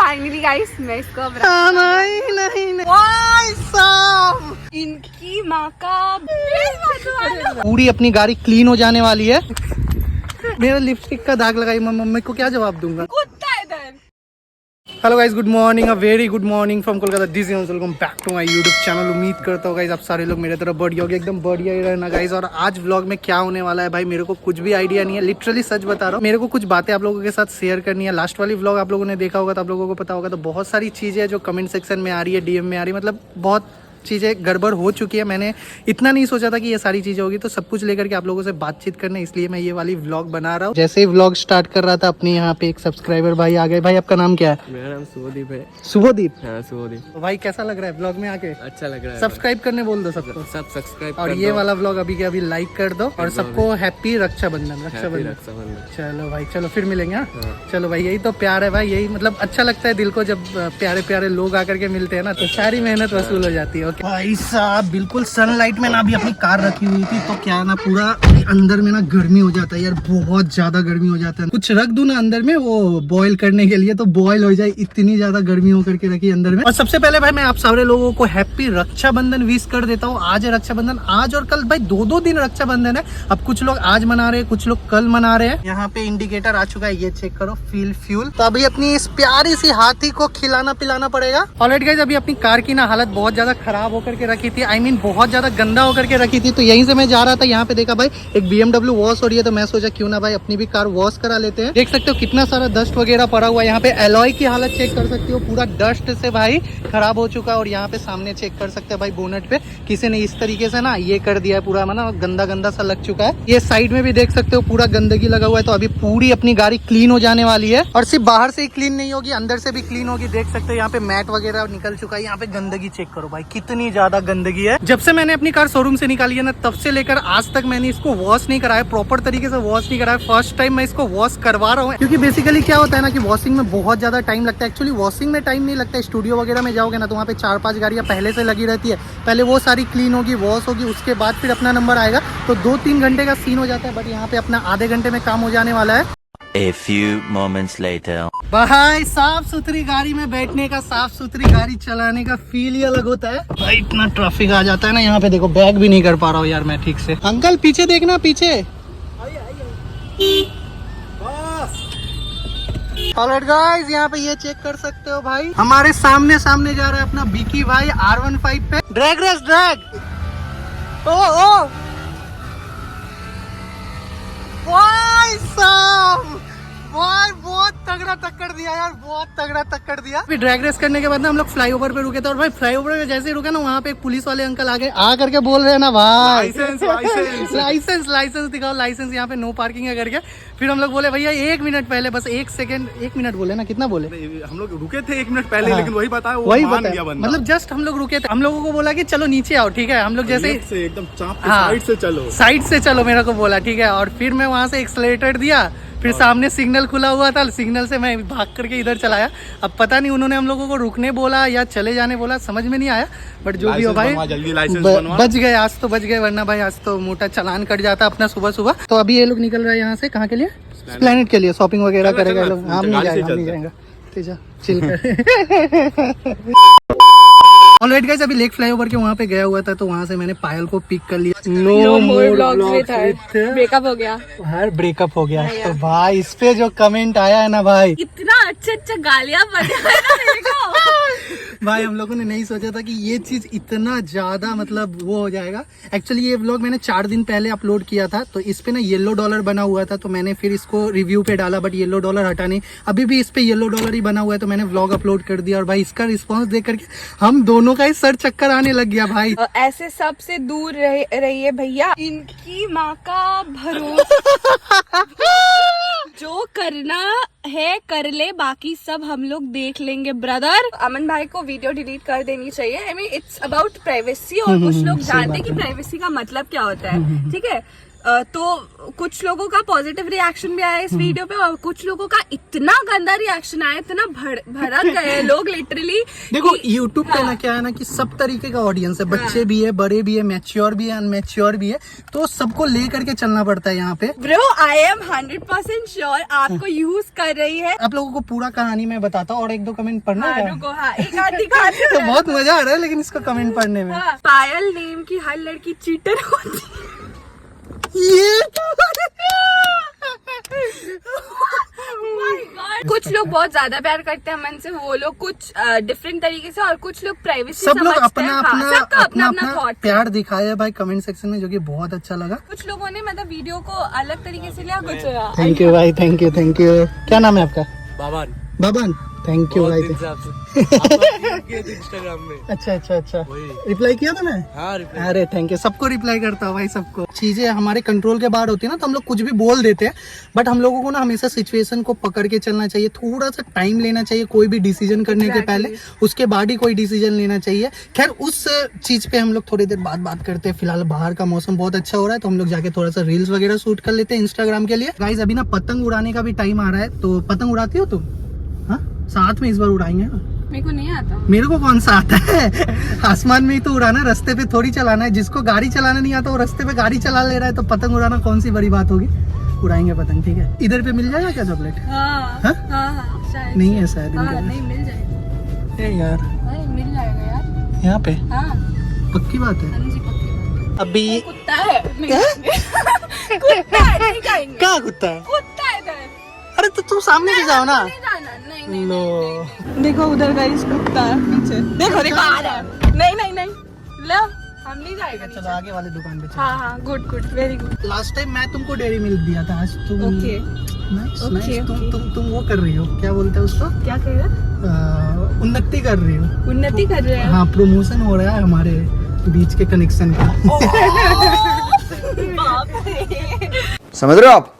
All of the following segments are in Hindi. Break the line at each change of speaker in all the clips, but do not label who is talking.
फाइनली गाइस मैं इसको अब
नहीं भाई साहब,
इनकी माँ का
पूरी अपनी गाड़ी क्लीन हो जाने वाली है। मेरा लिपस्टिक का दाग लगाई, मैं मम्मी को क्या जवाब दूंगा।
कुत्ता इधर।
Hello guys, good morning, a very good morning from Kolkata. This is welcome back to my YouTube channel. उम्मीद करता हूँ गाइस आप सारे लोग मेरे तरफ बढ़िया होगे, एकदम बढ़िया ही रहना गाइस। और आज व्लॉग में क्या होने वाला है भाई, मेरे को कुछ भी आइडिया नहीं है, लिटरली सच बता रहा हूँ। मेरे को कुछ बातें आप लोगों के साथ शेयर करनी है। लास्ट वाली व्लॉग आप लोगों ने देखा होगा तो आप लोगों को पता होगा, तो बहुत सारी चीजें जो कमेंट सेक्शन में आ रही है, डीएम में आ रही है, मतलब बहुत चीज़ें गड़बड़ हो चुकी है। मैंने इतना नहीं सोचा था कि ये सारी चीज़ें होगी, तो सब कुछ लेकर के आप लोगों से बातचीत करने, इसलिए मैं ये वाली व्लॉग बना रहा हूँ। जैसे ही व्लॉग स्टार्ट कर रहा था, अपने यहाँ पे एक सब्सक्राइबर भाई आ गए। भाई आपका नाम क्या है?
मेरा नाम शुभदीप है।
शुभदीप?
हाँ शुभदीप।
तो भाई कैसा लग रहा है व्लॉग में आके?
अच्छा लग रहा है।
सब्सक्राइब करने बोल दो सबको,
सब सब्सक्राइब
और ये वाला व्लॉग अभी के अभी लाइक कर दो, और सबको हैप्पी रक्षाबंधन। रक्षाबंधन चलो भाई, चलो फिर मिलेंगे। हाँ चलो भाई, यही तो प्यार है भाई, यही मतलब अच्छा लगता है दिल को जब प्यारे प्यारे लोग आकर के मिलते हैं ना, तो सारी मेहनत वसूल हो जाती है। भाई साहब बिल्कुल सनलाइट में ना अभी अपनी कार रखी हुई थी, तो क्या ना पूरा अंदर में ना गर्मी हो जाता है यार, बहुत ज्यादा गर्मी हो जाता है। कुछ रख दूं ना अंदर में वो बॉईल करने के लिए, तो बॉईल हो जाए, इतनी ज्यादा गर्मी होकर के रखी अंदर में। और सबसे पहले भाई मैं आप सारे लोगों को हैप्पी रक्षाबंधन विश कर देता हूँ। आज है रक्षाबंधन, आज और कल भाई दो दिन रक्षाबंधन है। अब कुछ लोग आज मना रहे हैं, कुछ लोग कल मना रहे हैं। यहाँ पे इंडिकेटर आ चुका है, ये चेक करो, फील फ्यूल। तो अभी अपनी इस प्यारी सी हाथी को खिलाना पिलाना पड़ेगा। ऑलरेडी गाइस अभी अपनी कार की ना हालत बहुत ज्यादा खराब होकर के रखी थी, I mean, बहुत ज्यादा गंदा होकर के रखी थी। तो यहीं से मैं जा रहा था, यहाँ पे देखा भाई एक BMW वॉश हो रही है, तो मैं सोचा क्यों ना भाई अपनी भी कार वॉश करा लेते हैं। देख सकते हो कितना सारा डस्ट वगैरह पड़ा हुआ है। यहाँ पे एलॉय की हालत चेक कर सकते हो, पूरा डस्ट से भाई खराब हो चुका है। और यहाँ पे सामने चेक कर सकते हैं भाई, बोनेट पे किसी ने इस तरीके से ना ये कर दिया है, पूरा ना गंदा गंदा सा लग चुका है। ये साइड में भी देख सकते हो पूरा गंदगी लगा हुआ है। तो अभी पूरी अपनी गाड़ी क्लीन हो जाने वाली है, और सिर्फ बाहर से ही क्लीन नहीं होगी, अंदर से भी क्लीन होगी। देख सकते हो यहाँ पे मैट वगैरह निकल चुका है। यहाँ पे गंदगी चेक करो भाई, कितनी ज्यादा गंदगी है। जब से मैंने अपनी कार शोरूम से निकाली है ना, तब से लेकर आज तक मैंने इसको वॉश नहीं कराया, प्रॉपर तरीके से वॉश नहीं कराया। फर्स्ट टाइम मैं इसको वॉश करवा रहा हूँ, क्योंकि बेसिकली क्या होता है ना कि वॉशिंग में बहुत ज्यादा टाइम लगता है। एक्चुअली वॉशिंग में टाइम नहीं लगता है, स्टूडियो वगैरह में जाओगे ना तो वहाँ पे 4-5 गाड़ियाँ पहले से लगी रहती है। पहले वो सारी क्लीन होगी, वॉश होगी, उसके बाद फिर अपना नंबर आएगा, तो 2-3 घंटे का सीन हो जाता है। बट यहाँ पे अपना आधे घंटे में काम हो जाने वाला है।
A few moments later.
भाई साफ सुथरी गाड़ी में बैठने का, साफ सुथरी गाड़ी चलाने का फील ही अलग होता है भाई। इतना ट्रैफिक आ जाता है ना यहाँ पे, देखो बैग भी नहीं कर पा रहा हूँ यार मैं ठीक से। अंकल पीछे देखना, पीछे। ऑलराइट गाइस, यहाँ पे ये चेक कर सकते हो भाई, हमारे सामने सामने जा रहा है अपना बिकी भाई R15 पे। Drag race drag. ओ भाई साहब, भाई बहुत तगड़ा टक्कर दिया यार, बहुत तगड़ा टक्कर दिया। फिर ड्रैग रेस करने के बाद ना हम लोग फ्लाईओवर पे रुके थे, और भाई फ्लाईओवर पे जैसे ही रुके ना, वहाँ पे एक पुलिस वाले अंकल आ गए, आ करके बोल रहे हैं ना भाई लाइसेंस दिखाओ, लाइसेंस, यहाँ पे नो पार्किंग है करके। फिर हम लोग बोले भैया 1 मिनट पहले, बस 1 मिनट बोले ना, कितना बोले?
हम लोग रुके थे 1 मिनट पहले, लेकिन वही बताया,
वही बताया, मतलब जस्ट हम लोग रुके थे। हम लोगों को बोला कि चलो नीचे आओ, ठीक है। हम लोग जैसे
एकदम साइड से
चलो मेरे को बोला, ठीक है। और फिर मैं वहाँ से एक्सलेटर दिया, फिर सामने सिग्नल खुला हुआ था, सिग्नल से मैं भाग करके इधर चलाया। अब पता नहीं उन्होंने हम लोगों को रुकने बोला या चले जाने बोला, समझ में नहीं आया। बट जो भी हो भाई, बच गए, आज तो बच गए, वरना भाई आज तो मोटा चालान कट जाता अपना सुबह सुबह। तो अभी ये लोग निकल रहे हैं यहाँ से, कहाँ के लिए? प्लैनेट के लिए, शॉपिंग वगैरह करेगा लोग। हम नहीं जाएंगे, चिल कर। ऑलराइट गाइस, अभी लेक फ्लाईओवर के वहाँ पे गया हुआ था, तो वहाँ से मैंने पायल को पिक कर लिया।
ब्रेकअप हो गया,
हर ब्रेकअप हो गया। तो भाई इस पे जो कमेंट आया है ना भाई,
इतना अच्छा गालियाँ बजा
भाई हम लोगों ने नहीं सोचा था कि ये चीज इतना ज्यादा मतलब वो हो जाएगा। एक्चुअली ये व्लॉग मैंने 4 दिन पहले अपलोड किया था, तो इस पे ना येलो डॉलर बना हुआ था, तो मैंने फिर इसको रिव्यू पे डाला, बट येलो डॉलर हटा नहीं, अभी भी इस पे येलो डॉलर ही बना हुआ है। तो मैंने व्लॉग अपलोड कर दिया, और भाई इसका रिस्पॉन्स देख करके हम दोनों का ही सर चक्कर आने लग गया भाई।
ऐसे सबसे दूर रहिए भैया, इनकी माँ का भरोसा। जो करना है कर ले, बाकी सब हम लोग देख लेंगे ब्रदर। अमन भाई को वीडियो डिलीट कर देनी चाहिए। I mean it's about privacy, और कुछ लोग जानते हैं कि प्राइवेसी का मतलब क्या होता है, ठीक है। तो कुछ लोगों का पॉजिटिव रिएक्शन भी आया इस वीडियो पे और कुछ लोगों का इतना गंदा रिएक्शन आया, इतना भड़क गए लोग लिटरली।
देखो यूट्यूब पे ना क्या है ना कि सब तरीके का ऑडियंस है, बच्चे भी है, बड़े भी है, मैच्योर भी है, अनमैच्योर भी है, तो सबको ले करके चलना पड़ता है यहाँ पे।
ब्रो आई एम 100% श्योर आपको यूज कर रही है।
आप लोगों को पूरा कहानी मैं बताता हूँ और एक दो कमेंट पढ़ना है।
रुको, हाँ, एक आध दिखाती हूँ।
तो बहुत मजा आ रहा है लेकिन इसको कमेंट पढ़ने में।
हाँ, पायल नेम की हर लड़की चीटर होती है।
ये
कुछ लोग बहुत ज्यादा प्यार करते हैं मन से, वो लोग कुछ डिफरेंट तरीके से, और कुछ लोग प्राइवेसी
सब लोग
समझते
अपना
हैं।
अपना
हाँ, सबका
अपना
अपना
अपना
थॉट।
प्यार दिखाया भाई कमेंट सेक्शन में, जो कि बहुत अच्छा लगा।
कुछ लोगों ने मतलब वीडियो को अलग तरीके से लिया, कुछ
थैंक यू भाई, थैंक यू, थैंक यू। क्या नाम है आपका?
बाबान
बाबन, थैंक यू भाई।
इंस्टाग्राम में।
अच्छा अच्छा अच्छा, रिप्लाई किया था मैं?
हाँ,
अरे थैंक यू, सबको रिप्लाई करता हूँ भाई, सबको। चीजें हमारे कंट्रोल के बाहर होती है ना तो हम लोग कुछ भी बोल देते हैं, बट हम लोगों को ना हमेशा सिचुएशन को पकड़ के चलना चाहिए, थोड़ा सा टाइम लेना चाहिए कोई भी डिसीजन करने के पहले, उसके बाद ही कोई डिसीजन लेना चाहिए। खैर उस चीज पे हम लोग थोड़ी देर बाद बात करते हैं। फिलहाल बाहर का मौसम बहुत अच्छा हो रहा है तो हम लोग जाके थोड़ा सा रील्स वगैरह शूट कर लेते हैं इंस्टाग्राम के लिए। गाइस अभी ना पतंग उड़ाने का भी टाइम आ रहा है, तो पतंग उड़ाती हो तुम? हाँ, साथ में इस बार उड़ाएंगे ना।
मेरे को नहीं आता।
मेरे को कौन सा आता है? आसमान में ही तो उड़ाना, रास्ते पे थोड़ी चलाना है। जिसको गाड़ी चलाना नहीं आता वो रास्ते पे गाड़ी चला ले रहा है, तो पतंग उड़ाना कौन सी बड़ी बात होगी। उड़ाएंगे पतंग, ठीक है। इधर पे मिल जाएगा क्या चॉकलेट?
हाँ,
हाँ?
हाँ, हाँ, शायद
नहीं है शायद
हाँ,
इनके
नहीं मिल जाएगा।
ए यार,
नहीं मिल जाएगा यार।
यहाँ पे
हाँ,
पक्की बात है।
हाँ जी, पक्की।
अभी
कुत्ता है, नहीं कुत्ता है, नहीं खाएंगे।
क्या कुत्ता है?
कुत्ता है इधर।
अरे तो तुम सामने से जाओ ना।
नहीं जाना, नहीं, नहीं,
लो,
देखो उधर गाइस कुत्ता है पीछे, देखो देखो आ रहा है। नहीं नहीं नहीं, लो हम नहीं जाएगा।
चलो आगे वाले दुकान पे चलो।
हाँ हाँ, good good, very good.
Last time मैं तुमको डेयरी मिल्क दिया था, आज तुम
okay,
nice
okay,
nice,
okay.
तुम वो कर रही हो, क्या बोलते हैं उसको?
क्या कह रहे?
उन्नति कर रही हो।
उन्नति कर रहे हैं।
हाँ, प्रमोशन हो रहा है हमारे बीच के कनेक्शन का।
समझ रहे हो आप?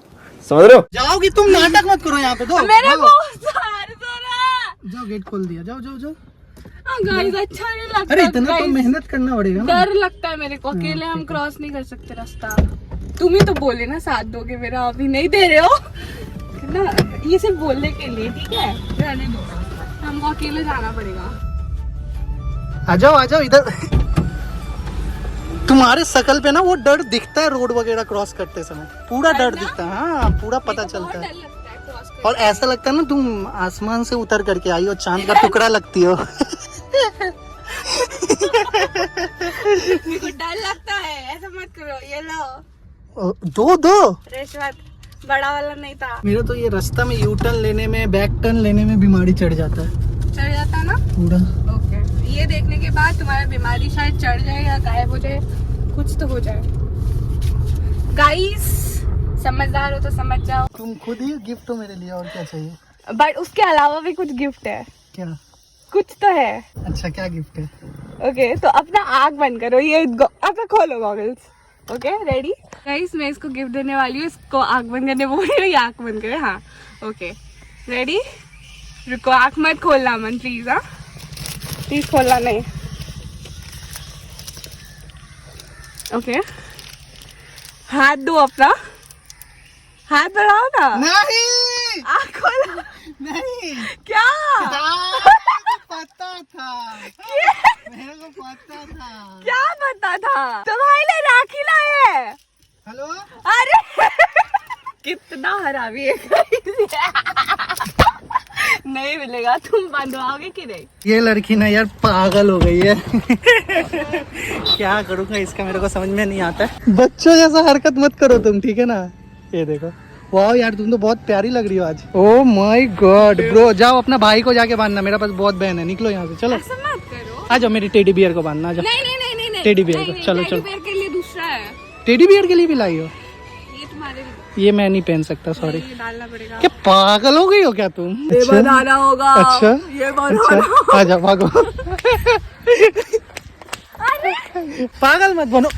समझ रहे हो?
जाओगी तुम, नाटक मत करो यहाँ पे। दो
मेरे
भागो।
को सार दो ना।
जाओ, गेट खोल दिया, जाओ जाओ जाओ।
गाइस अच्छा नहीं लगता।
अरे इतना तो
guys,
मेहनत करना पड़ेगा ना।
डर लगता है मेरे को, अकेले हम क्रॉस नहीं कर सकते रास्ता। तुम ही तो बोले ना साथ दोगे मेरा, अभी नहीं दे रहे हो ना, ये सिर्फ बोलने के लिए, ठीक है? रहने दो, हमको अकेले जाना पड़ेगा।
आ जाओ इधर। तुम्हारे शकल पे ना वो डर दिखता है रोड वगैरह क्रॉस करते समय, पूरा डर दिखता है। हाँ, पूरा पता
मेरे को बहुत
चलता है।
डर लगता है क्रॉस करने।
और ऐसा लगता है ना तुम आसमान से उतर करके आई हो, चांद का टुकड़ा लगती हो।
मेरे को डर लगता है, ऐसा मत करो। ये लो
दो
रिश्वत, बड़ा वाला नहीं था।
मेरा तो ये रास्ता में यू टर्न लेने में, बैक टर्न लेने में बीमारी चढ़ जाता है
चढ़ जाता ना।
पूरा।
ओके, ये देखने के बाद तुम्हारा बीमारी शायद चढ़ जाए या गायब हो जाए, कुछ तो हो जाए। गाइस समझदार हो तो समझ जाओ।
तुम खुद ही गिफ्ट हो मेरे लिए, और क्या चाहिए?
बट उसके अलावा भी कुछ गिफ्ट है,
क्या?
कुछ तो है।
अच्छा, क्या गिफ्ट है?
ओके, तो अपना आँख बंद करो, ये अपना खोलो गॉगल्स। ओके, रेडी गाइस, मैं इसको गिफ्ट देने वाली हूँ। इसको आँख बंद करने बोल रही हूँ, ये आँख बंद करे। हाँ, ओके, रेडी। रुको, आँख मत खोलना मन, प्लीज। हाँ प्लीज खोलना नहीं। ओके, हाथ दो, अपना हाथ बढ़ाओ ना।
नहीं
आँख खोलो।
नहीं,
क्या?
पता था, मेरे को पता था।
क्या पता था? तुम्हारे लिए राखी लाए हैं।
हेलो,
अरे कितना हरामी है। नहीं मिलेगा, तुम बंधवाओगे कि नहीं?
ये लड़की ना यार पागल हो गई है। क्या करूँगा इसका, मेरे को समझ में नहीं आता है। बच्चों जैसा हरकत मत करो तुम, ठीक है ना? ये देखो, वाह यार तुम तो बहुत प्यारी लग रही हो आज। ओह माय गॉड ब्रो, जाओ अपना भाई को जाके बांधना, मेरे पास बहुत बहन है। निकलो यहाँ से, चलो
ऐसा मत करो।
आ जाओ, मेरी टेडी बियर को बांधना। आ जाओ।
नहीं नहीं नहीं नहीं,
टेडी बियर को,
नहीं,
चलो
टेडी
चलो।
बियर के लिए दूसरा है,
टेडी बियर के लिए भी लाई हो?
ये तुम्हारे लिए।
ये मैं नहीं पहन सकता, सॉरी।
ये डालना पड़ेगा।
क्या पागल हो गई हो क्या तुम?
ये बनाना होगा।
अच्छा,
ये बनाना।
अच्छा, आ जाओ, भागो। पागल मत बनो।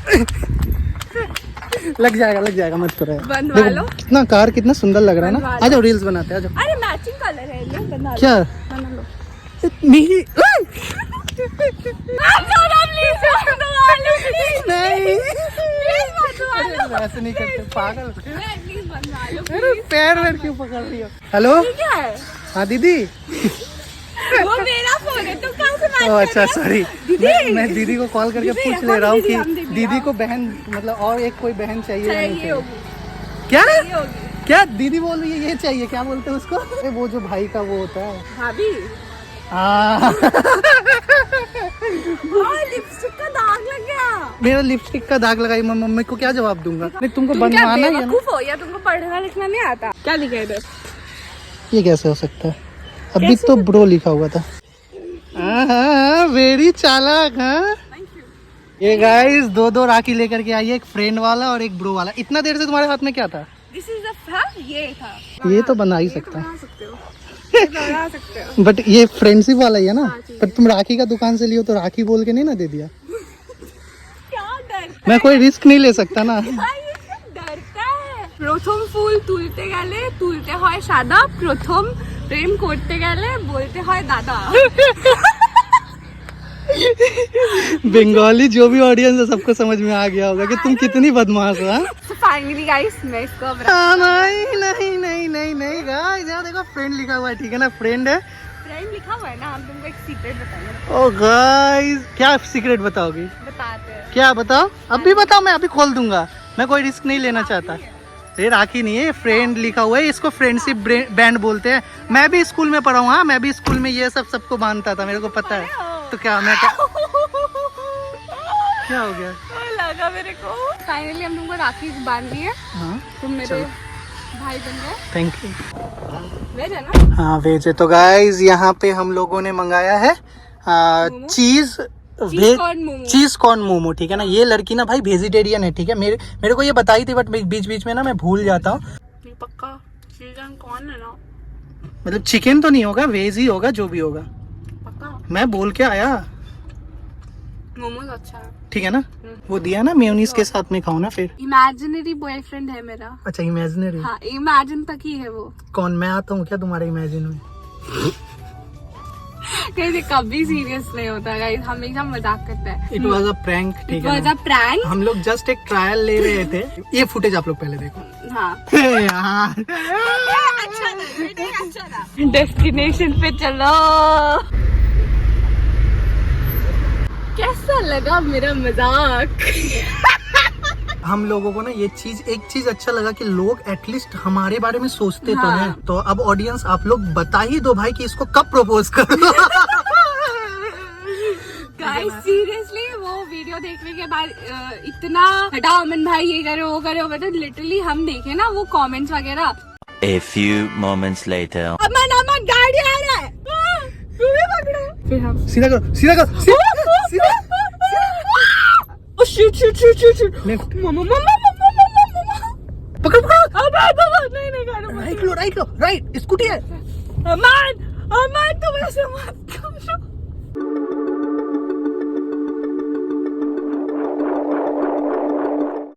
लग जाएगा, मत करो यार।
बनवा लो।
कितना कार कितना सुंदर लग रहा है ना।
बनवा लो।
आ जाओ, रील्स बनाते हैं, आ जाओ।
अरे मैचिंग कलर है, ये बना लो।
क्या?
बना लो।
नहीं
आप दो ना, प्लीज, बनवा लो, प्लीज।
नहीं।
प्लीज बनवा लो।
ऐसे नहीं करते पागल।
प्लीज बनवा लो
अरे पैर वैर क्यों पकड़ रही हो? हेलो
ये क्या है?
हाँ दीदी।
वो मेरा फोन है, तुम कहाँ से बात
ओ
कर
अच्छा
रहे हो?
सॉरी,
दीदी।
मैं दीदी को कॉल करके
दीदी,
पूछ ले रहा हूँ कि
हम दीदी,
दीदी
हाँ।
को बहन मतलब और एक कोई बहन चाहिए या नहीं
चाहिए
चाहिए?
होगी,
क्या
चाहिए होगी।
क्या दीदी बोल रही है ये चाहिए? क्या बोलते हैं उसको? अरे वो जो भाई का वो होता है।
भाभी
हाँ
लिपस्टिक का दाग लग गया।
मेरा लिपस्टिक का दाग लगाई, मैं मम्मी को क्या जवाब दूंगा? नहीं तुमको
तुम क्या
बनवाना ही है ना?
बेवकूफ हो या तुमको पढ़ना लिखना नहीं आता? क्या लिखा है इधर?
ये कैसे हो सकता है? अभी तो ब्रो लिखा हुआ था। वेरी चालाक। हाँ ये गाइस दो राखी लेकर के आई है, एक फ्रेंड वाला और एक ब्रो वाला। इतना देर से तुम्हारे हाथ में क्या था?
दिस इज द ये था।
ये तो बना ही सकता है,
बना सकते हो, ये बना सकते हो।
बट ये फ्रेंडशिप वाला ही है ना।
हाँ, ठीक
पर तुम राखी का दुकान से लियो तो राखी बोल के नहीं ना दे दिया?
क्या डर
मैं कोई रिस्क नहीं ले सकता ना।
डरता है। प्रथम फूल तुलते गले तुलते হয় সাদা, প্রথম প্রেম করতে গেলে বলতে হয় দাদা।
बंगाली जो भी ऑडियंस है सबको समझ में आ गया होगा कि तुम कितनी बदमाश हो। हाँ?
So finally guys, मैं इसको अब
नहीं नहीं नहीं नहीं नहीं गाइस, यहाँ देखो फ्रेंड लिखा हुआ है, ठीक है ना? फ्रेंड है।
फ्रेंड लिखा हुआ है ना, हम तुमको एक सीक्रेट बताएंगे।
ओ गाइस क्या सीक्रेट बताओगी?
बताते हैं।
क्या बताओ? अभी बताओ, मैं अभी खोल दूंगा। मैं कोई रिस्क नहीं लेना चाहता। ये राखी नहीं है, फ्रेंड लिखा हुआ है, इसको फ्रेंडशिप बैंड बोलते हैं। मैं भी स्कूल में पढ़ा हूँ। हाँ मैं भी स्कूल में ये सब सबको बांधता था, मेरे को पता है। तो क्या मैं क्या हो गया?
लगा मेरे को। फाइनली हम तुमको राखी बांध दी है,
हाँ
तुम मेरे भाई बन गए।
Thank you.
वेज है ना?
हाँ वेज है। तो गाइस यहाँ पे हम लोगों ने मंगाया है cheese
corn momo.
Cheese corn momo, ठीक है ना? ये लड़की ना भाई वेजिटेरियन है, ठीक है? मेरे को ये बताई थी, बट बीच बीच में ना मैं भूल जाता हूँ।
पक्का चिकन कॉर्न है ना?
मतलब चिकन तो नहीं होगा, वेज ही होगा जो भी होगा।
पक्का
मैं बोल के आया,
मोमोज अच्छा है।
ठीक है ना? वो दिया ना मेयोनीज के साथ में खाओ ना फिर।
इमेजिनरी बॉयफ्रेंड है मेरा।
अच्छा इमेजिनरी।
हाँ इमेजिन तक ही है वो।
कौन? मैं आता हूँ क्या तुम्हारे इमेजिन में?
कहीं कभी सीरियस नहीं होता गाइस, हमेशा मजाक करता है।
इट वॉज अ प्रैंक, ठीक है ना?
प्रैंक।
हम लोग जस्ट एक ट्रायल ले रहे थे। ये फुटेज आप लोग पहले देखो।
हाँ
यार
डेस्टिनेशन पे चलो। कैसा लगा मेरा मजाक?
हम लोगों को ना ये चीज, एक चीज अच्छा लगा कि लोग एटलीस्ट हमारे बारे में सोचते तो
हाँ।
हैं। तो अब ऑडियंस आप लोग बता ही दो भाई कि इसको कब प्रपोज करो।
गाइस सीरियसली वो वीडियो देखने के बाद इतना हटाओ अमन भाई ये करो वो करो, मतलब लिटरली हम देखे ना वो कमेंट्स वगैरह।
A few moments later.
अमन अमन गाड़ी आ रहा है, तुम्हें पकड़ो। फिर हम
सीधा करो, सीधा करो, सीधा।
Shoot shoot shoot shoot shoot.
Left
मम्मा मम्मा मम्मा मम्मा।
पकड़ पकड़।
अब नहीं नहीं करो।
राइट लो, राइट लो, राइट। स्कूटी है।
अमन अमन तुम ऐसे मत